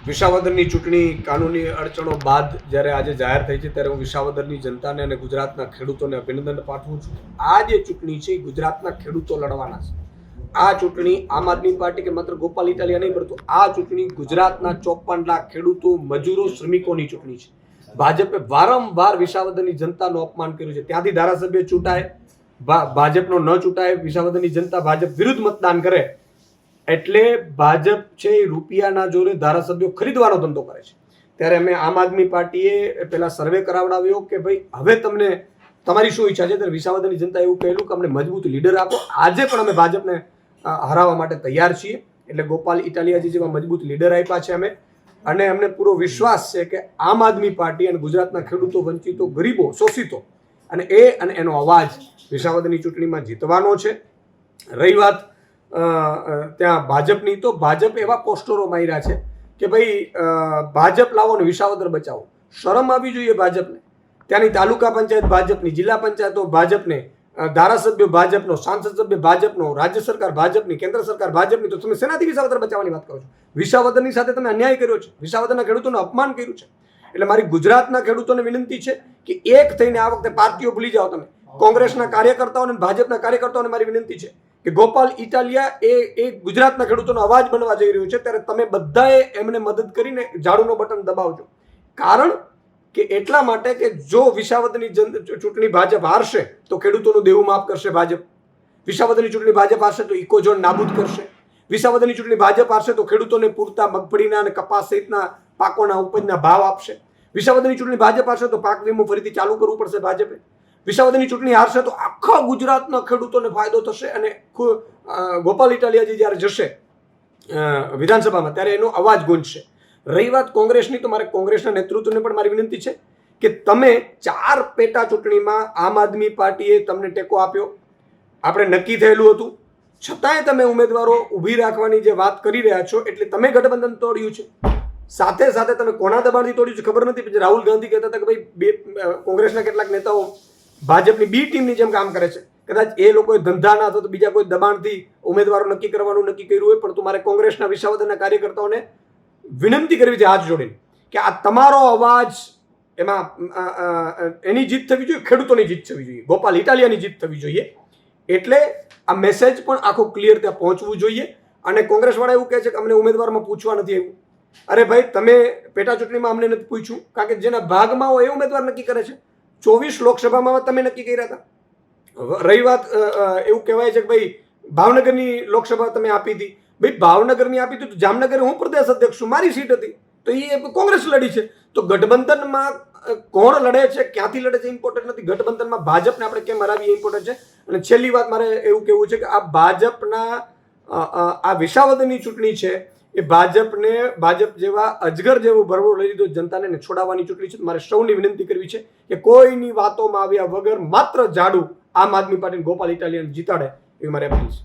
વિસાવદરની ચૂંટણી કાનૂની અડચણો બાદ જ્યારે આજે જાહેર થઈ છે ત્યારે હું વિસાવદરની જનતાને અને ગુજરાતના ખેડૂતોને અભિનંદન પાઠવું છું. આ જે ચૂંટણી છે એ ગુજરાતના ખેડૂતો લડવાના છે. આ ચૂંટણી આમ આદમી પાર્ટી કે માત્ર ગોપાલ ઇટાલિયા નહીં, પરંતુ આ ચૂંટણી ગુજરાતના 54 લાખ ખેડૂતો, મજૂરો, શ્રમિકોની ચૂંટણી છે. ભાજપે વારંવાર વિસાવદરની જનતાનું અપમાન કર્યું છે. ત્યાંથી ધારાસભ્ય ચૂંટાય, ભાજપનો ન ચૂંટાય, વિસાવદરની જનતા ભાજપ વિરુદ્ધ મતદાન કરે એટલે ભાજપ છે એ રૂપિયાના જોરે ધારાસભ્યો ખરીદવાનો ધંધો કરે છે. ત્યારે અમે આમ આદમી પાર્ટીએ પેલા સર્વે કરાવડાવ્યો કે ભાઈ હવે તમને તમારી શું ઈચ્છા છે. ત્યારે વિસાવદરની જનતા એવું કહેલું કે અમને મજબૂત લીડર આપો. આજે પણ અમે ભાજપને હરાવવા માટે તૈયાર છીએ. એટલે ગોપાલ ઇટાલિયાજી જેવા મજબૂત લીડર આપ્યા છે અમે, અને અમને પૂરો વિશ્વાસ છે કે આમ આદમી પાર્ટી અને ગુજરાતના ખેડૂતો, વંચિતો, ગરીબો, શોષિતો અને એનો અવાજ વિસાવદરની ચૂંટણીમાં જીતવાનો છે. રહી વાત ત્યાં ભાજપની, તો ભાજપ એવા પોસ્ટરો માર્યા છે કે ભાઈ ભાજપ લાવો ને વિસાવદર બચાવો. શરમ આવી જોઈએ ભાજપને. ત્યાંની તાલુકા પંચાયત ભાજપની, જિલ્લા પંચાયતો ભાજપને, ધારાસભ્યો ભાજપનો, સાંસદ સભ્ય ભાજપનો, રાજ્ય સરકાર ભાજપની, કેન્દ્ર સરકાર ભાજપની, તો તમે શેનાથી વિસાવદર બચાવવાની વાત કરો છો? વિસાવદરની સાથે તમે અન્યાય કર્યો છે, વિસાવદરના ખેડૂતોનું અપમાન કર્યું છે. એટલે મારી ગુજરાતના ખેડૂતોને વિનંતી છે કે એક થઈને આ વખતે પાર્ટીઓ ભૂલી જાઓ. તમે કોંગ્રેસના કાર્યકર્તાઓને, ભાજપના કાર્યકર્તાઓને મારી વિનંતી છે કે ગોપાલ ઇટાલિયા એ ગુજરાતના ખેડૂતોનો અવાજ બનવા જઈ રહ્યો છે. ત્યારે તમે બધાએ એમને મદદ કરીને ઝાડુનો બટન દબાવજો. કારણ કે એટલા માટે કે જો વિસાવદરની ચૂંટણી ભાજપ હારશે તો ખેડૂતોનું દેવું માફ કરશે ભાજપ. વિસાવદરની ચૂંટણી ભાજપ હારશે તો ઇકોઝોન નાબૂદ કરશે. વિસાવદરની ચૂંટણી ભાજપ હારશે તો ખેડૂતોને પૂરતા મગફળીના અને કપાસ સહિતના પાકોના ઉપજના ભાવ આપશે. વિસાવદરની ચૂંટણી ભાજપ હારશે તો પાક વીમો ફરીથી ચાલુ કરવું પડશે ભાજપે. વિસાવદરની ચૂંટણી હારશે તો આખા ગુજરાતના ખેડૂતોને ફાયદો થશે. અને ગોપાલ ઇટાલિયાજી જ્યારે જશે વિધાનસભામાં ત્યારે એનો અવાજ ગુંજશે. રહી વાત કોંગ્રેસની, તો મારે કોંગ્રેસના નેતૃત્વને પણ મારી વિનંતી છે કે તમે 4 પેટા ચૂંટણીમાં આમ આદમી પાર્ટીએ તમને ટેકો આપ્યો, આપણે નક્કી થયેલું હતું, છતાંય તમે ઉમેદવારો ઊભી રાખવાની જે વાત કરી રહ્યા છો એટલે તમે ગઠબંધન તોડ્યું છે. સાથે સાથે તમે કોના દબાણથી તોડ્યું છે ખબર નથી. પછી રાહુલ ગાંધી કહેતા હતા કે ભાઈ કોંગ્રેસના કેટલાક નેતાઓ ભાજપની બી ટીમની જેમ કામ કરે છે. કદાચ એ લોકોએ ધંધા ના તો બીજા કોઈ દબાણથી ઉમેદવારો નક્કી કરવાનું નક્કી કર્યું હોય, પણ મારે કોંગ્રેસના વિસાવદરના કાર્યકર્તાઓને વિનંતી કરવી છે હાથ જોડીને કે આ તમારો અવાજ, એમાં એની જીત થવી જોઈએ, ખેડૂતોની જીત થવી જોઈએ, ગોપાલ ઇટાલિયાની જીત થવી જોઈએ. એટલે આ મેસેજ પણ આખો ક્લિયર ત્યાં પહોંચવું જોઈએ. અને કોંગ્રેસવાળા એવું કહે છે કે અમને ઉમેદવારમાં પૂછવા નથી આવ્યું. અરે ભાઈ, તમે પેટા ચૂંટણીમાં અમને નથી પૂછ્યું, કારણ કે જેના ભાગમાં હોય એ ઉમેદવાર નક્કી કરે છે. 24 લોકસભામાં તમે નક્કી કર્યા હતા. રહી વાત, એવું કહેવાય છે કે ભાઈ ભાવનગરની લોકસભા તમે આપી હતી. ભાઈ ભાવનગરની આપી હતી તો જામનગર હું પ્રદેશ અધ્યક્ષ છું, મારી સીટ હતી, તો એ કોંગ્રેસ લડી છે. તો ગઠબંધનમાં કોણ લડે છે, ક્યાંથી લડે છે ઇમ્પોર્ટન્ટ નથી. ગઠબંધનમાં ભાજપને આપણે કેમ હરાવીએ ઇમ્પોર્ટન્ટ છે. અને છેલ્લી વાત મારે એવું કહેવું છે કે આ ભાજપના આ વિસાવદરની ચૂંટણી છે એ ભાજપ જેવા અજગર જેવું ભરવો લઈ લીધો જનતાને છોડાવવાની ચૂંટણી છે. મારે સૌની વિનંતી કરવી છે કે કોઈની વાતોમાં આવ્યા વગર માત્ર ઝાડુ આમ આદમી પાર્ટી ગોપાલ ઇટાલિયાને જીતાડે એવી મારે અપીલ છે.